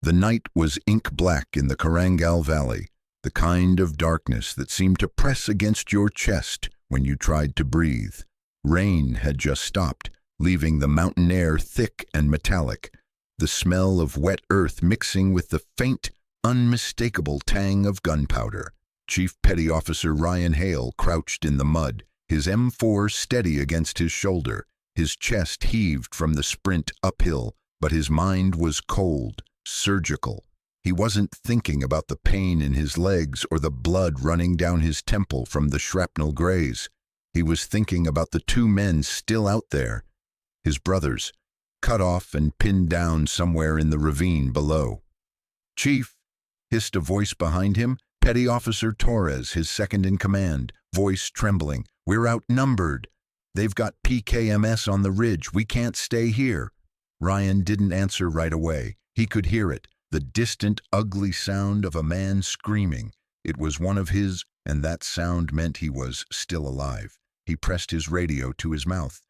The night was ink black in the Korangal Valley, the kind of darkness that seemed to press against your chest when you tried to breathe. Rain had just stopped, leaving the mountain air thick and metallic, the smell of wet earth mixing with the faint, unmistakable tang of gunpowder. Chief Petty Officer Ryan Hale crouched in the mud, his M4 steady against his shoulder. His chest heaved from the sprint uphill, but his mind was cold, surgical. He wasn't thinking about the pain in his legs or the blood running down his temple from the shrapnel graze. He was thinking about the two men still out there, his brothers, cut off and pinned down somewhere in the ravine below. "Chief," hissed a voice behind him, Petty Officer Torres, his second in command, voice trembling. "We're outnumbered. They've got PKMS on the ridge. We can't stay here." Ryan didn't answer right away. He could hear it, the distant, ugly sound of a man screaming. It was one of his, and that sound meant he was still alive. He pressed his radio to his mouth.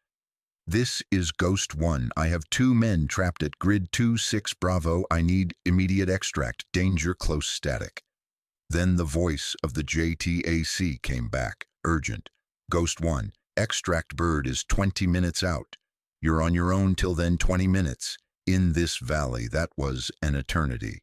"This is Ghost 1. I have 2 men trapped at Grid 26 Bravo. I need immediate extract. Danger close static." Then the voice of the JTAC came back, urgent. "Ghost 1, extract bird is 20 minutes out. You're on your own till then. 20 minutes. In this valley." That was an eternity.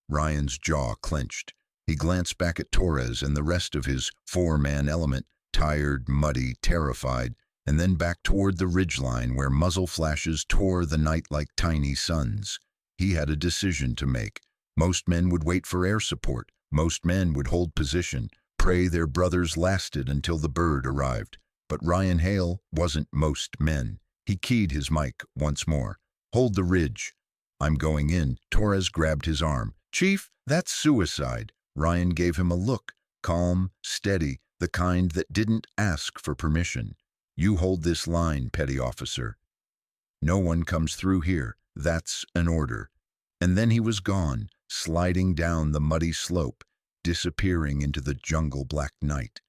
Ryan's jaw clenched. He glanced back at Torres and the rest of his 4-man element, tired, muddy, terrified, and then back toward the ridgeline where muzzle flashes tore the night like tiny suns. He had a decision to make. Most men would wait for air support. Most men would hold position, pray their brothers lasted until the bird arrived. But Ryan Hale wasn't most men. He keyed his mic once more. "Hold the ridge. I'm going in." Torres grabbed his arm. "Chief, that's suicide." Ryan gave him a look, calm, steady, the kind that didn't ask for permission. "You hold this line, Petty Officer. No one comes through here. That's an order." And then he was gone, sliding down the muddy slope, disappearing into the jungle-black night.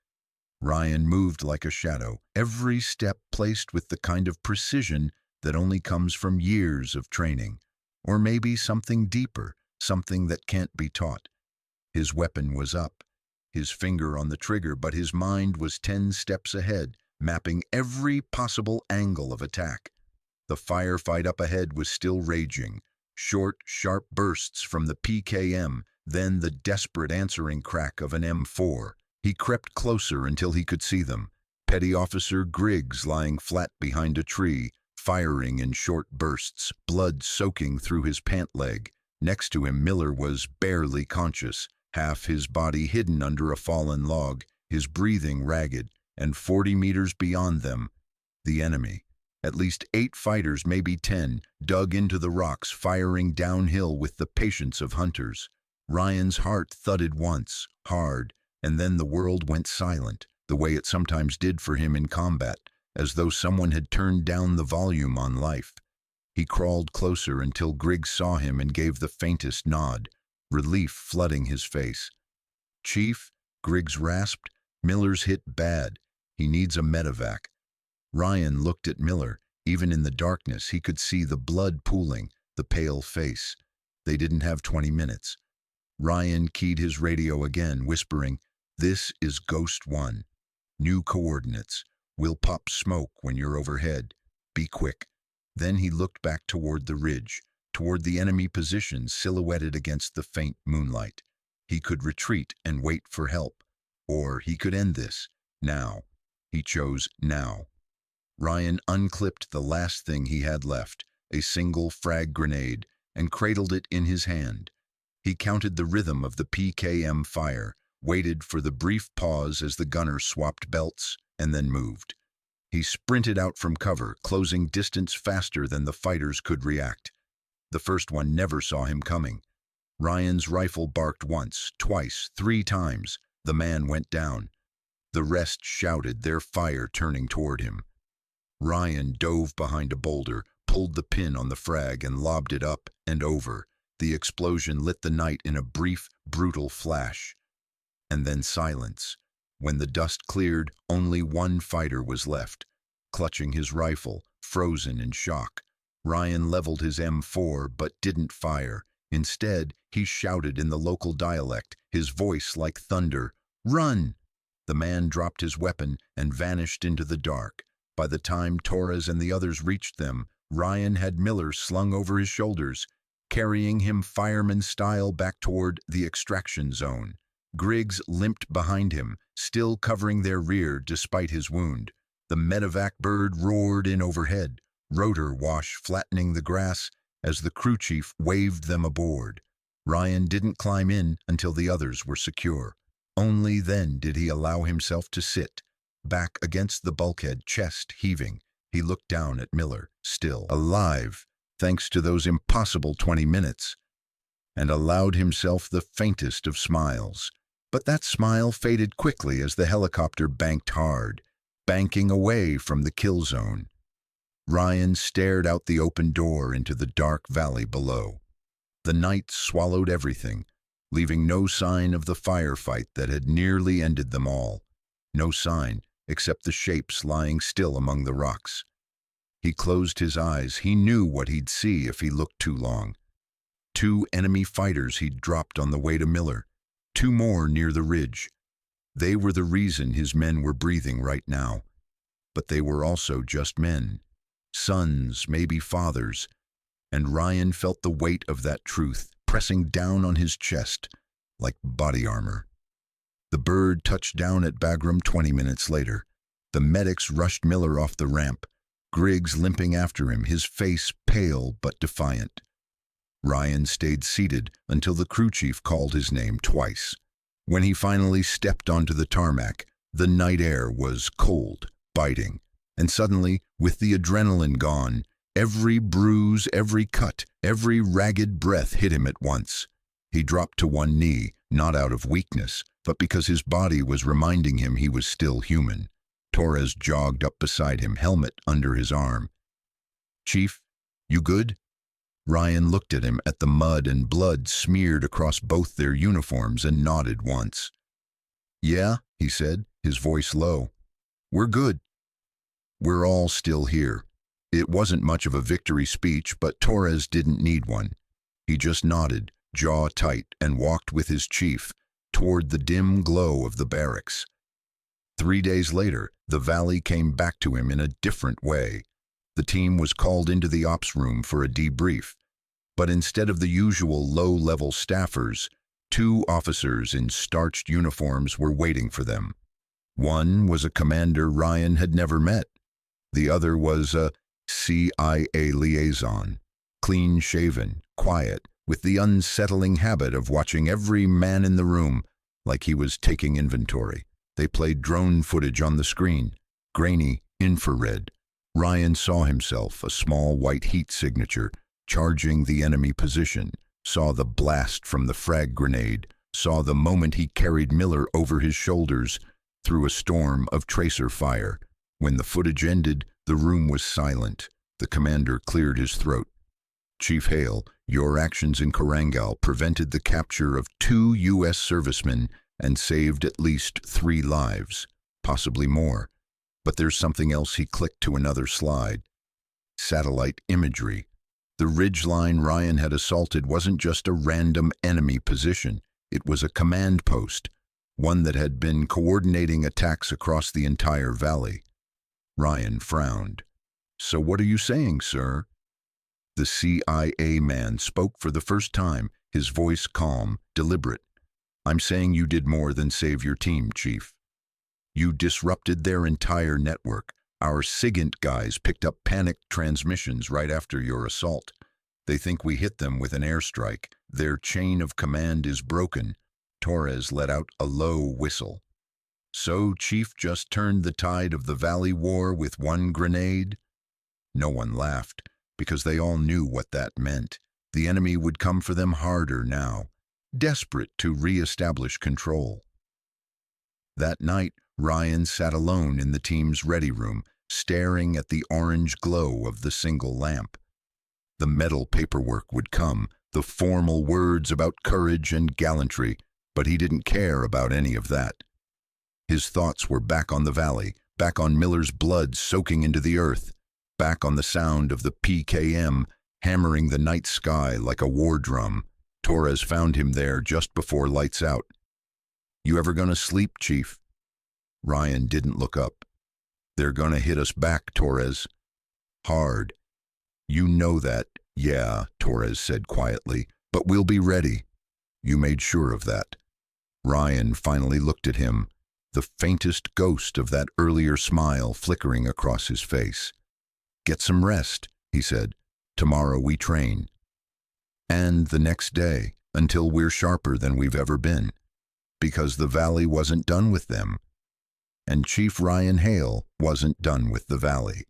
Ryan moved like a shadow, every step placed with the kind of precision that only comes from years of training. Or maybe something deeper, something that can't be taught. His weapon was up, his finger on the trigger, but his mind was 10 steps ahead, mapping every possible angle of attack. The firefight up ahead was still raging. Short, sharp bursts from the PKM, then the desperate answering crack of an M4. He crept closer until he could see them. Petty Officer Griggs lying flat behind a tree, firing in short bursts, blood soaking through his pant leg. Next to him, Miller was barely conscious, half his body hidden under a fallen log, his breathing ragged, and 40 meters beyond them, the enemy. At least 8 fighters, maybe 10, dug into the rocks, firing downhill with the patience of hunters. Ryan's heart thudded once, hard, and then the world went silent, the way it sometimes did for him in combat, as though someone had turned down the volume on life. He crawled closer until Griggs saw him and gave the faintest nod, relief flooding his face. "Chief," Griggs rasped, "Miller's hit bad. He needs a medevac." Ryan looked at Miller. Even in the darkness, he could see the blood pooling, the pale face. They didn't have 20 minutes. Ryan keyed his radio again, whispering, "This is Ghost 1. New coordinates. We'll pop smoke when you're overhead. Be quick." Then he looked back toward the ridge, toward the enemy position silhouetted against the faint moonlight. He could retreat and wait for help. Or he could end this. Now. He chose now. Ryan unclipped the last thing he had left, a single frag grenade, and cradled it in his hand. He counted the rhythm of the PKM fire, waited for the brief pause as the gunner swapped belts, and then moved. He sprinted out from cover, closing distance faster than the fighters could react. The first one never saw him coming. Ryan's rifle barked once, twice, 3 times. The man went down. The rest shouted, their fire turning toward him. Ryan dove behind a boulder, pulled the pin on the frag and lobbed it up and over. The explosion lit the night in a brief, brutal flash. And then silence. When the dust cleared, only one fighter was left, clutching his rifle, frozen in shock. Ryan leveled his M4 but didn't fire. Instead, he shouted in the local dialect, his voice like thunder, "Run!" The man dropped his weapon and vanished into the dark. By the time Torres and the others reached them, Ryan had Miller slung over his shoulders, carrying him fireman style back toward the extraction zone. Griggs limped behind him, still covering their rear despite his wound. The medevac bird roared in overhead, rotor wash flattening the grass as the crew chief waved them aboard. Ryan didn't climb in until the others were secure. Only then did he allow himself to sit, back against the bulkhead, chest heaving. He looked down at Miller, still alive, thanks to those impossible 20 minutes, and allowed himself the faintest of smiles. But that smile faded quickly as the helicopter banked hard, banking away from the kill zone. Ryan stared out the open door into the dark valley below. The night swallowed everything, leaving no sign of the firefight that had nearly ended them all. No sign, except the shapes lying still among the rocks. He closed his eyes. He knew what he'd see if he looked too long. 2 enemy fighters he'd dropped on the way to Miller, 2 more near the ridge. They were the reason his men were breathing right now. But they were also just men. Sons, maybe fathers, and Ryan felt the weight of that truth pressing down on his chest like body armor. The bird touched down at Bagram 20 minutes later. The medics rushed Miller off the ramp, Griggs limping after him, his face pale but defiant. Ryan stayed seated until the crew chief called his name twice. When he finally stepped onto the tarmac, the night air was cold, biting, and suddenly, with the adrenaline gone, every bruise, every cut, every ragged breath hit him at once. He dropped to one knee, not out of weakness, but because his body was reminding him he was still human. Torres jogged up beside him, helmet under his arm. "Chief, you good?" Ryan looked at him, at the mud and blood smeared across both their uniforms, and nodded once. "Yeah," he said, his voice low. "We're good. We're all still here." It wasn't much of a victory speech, but Torres didn't need one. He just nodded, jaw tight, and walked with his chief toward the dim glow of the barracks. 3 days later, the valley came back to him in a different way. The team was called into the ops room for a debrief, but instead of the usual low-level staffers, 2 officers in starched uniforms were waiting for them. One was a commander Ryan had never met. The other was a CIA liaison, clean-shaven, quiet, with the unsettling habit of watching every man in the room like he was taking inventory. They played drone footage on the screen, grainy, infrared. Ryan saw himself, a small white heat signature, charging the enemy position, saw the blast from the frag grenade, saw the moment he carried Miller over his shoulders through a storm of tracer fire. When the footage ended, the room was silent. The commander cleared his throat. "Chief Hale, your actions in Korangal prevented the capture of 2 U.S. servicemen and saved at least 3 lives, possibly more. But there's something else." He clicked to another slide. Satellite imagery. The ridgeline Ryan had assaulted wasn't just a random enemy position. It was a command post, one that had been coordinating attacks across the entire valley. Ryan frowned. "So what are you saying, sir?" The CIA man spoke for the first time, his voice calm, deliberate. "I'm saying you did more than save your team, Chief. You disrupted their entire network. Our SIGINT guys picked up panicked transmissions right after your assault. They think we hit them with an airstrike. Their chain of command is broken." Torres let out a low whistle. "So Chief just turned the tide of the Valley War with one grenade?" No one laughed, because they all knew what that meant. The enemy would come for them harder now, desperate to re-establish control. That night, Ryan sat alone in the team's ready room, staring at the orange glow of the single lamp. The metal paperwork would come, the formal words about courage and gallantry, but he didn't care about any of that. His thoughts were back on the valley, back on Miller's blood soaking into the earth, back on the sound of the PKM hammering the night sky like a war drum. Torres found him there just before lights out. "You ever gonna sleep, Chief?" Ryan didn't look up. "They're gonna hit us back, Torres. Hard. You know that." "Yeah," Torres said quietly, "but we'll be ready." "You made sure of that." Ryan finally looked at him, the faintest ghost of that earlier smile flickering across his face. "Get some rest," he said. "Tomorrow we train. And the next day, until we're sharper than we've ever been. Because the valley wasn't done with them. And Chief Ryan Hale wasn't done with the valley."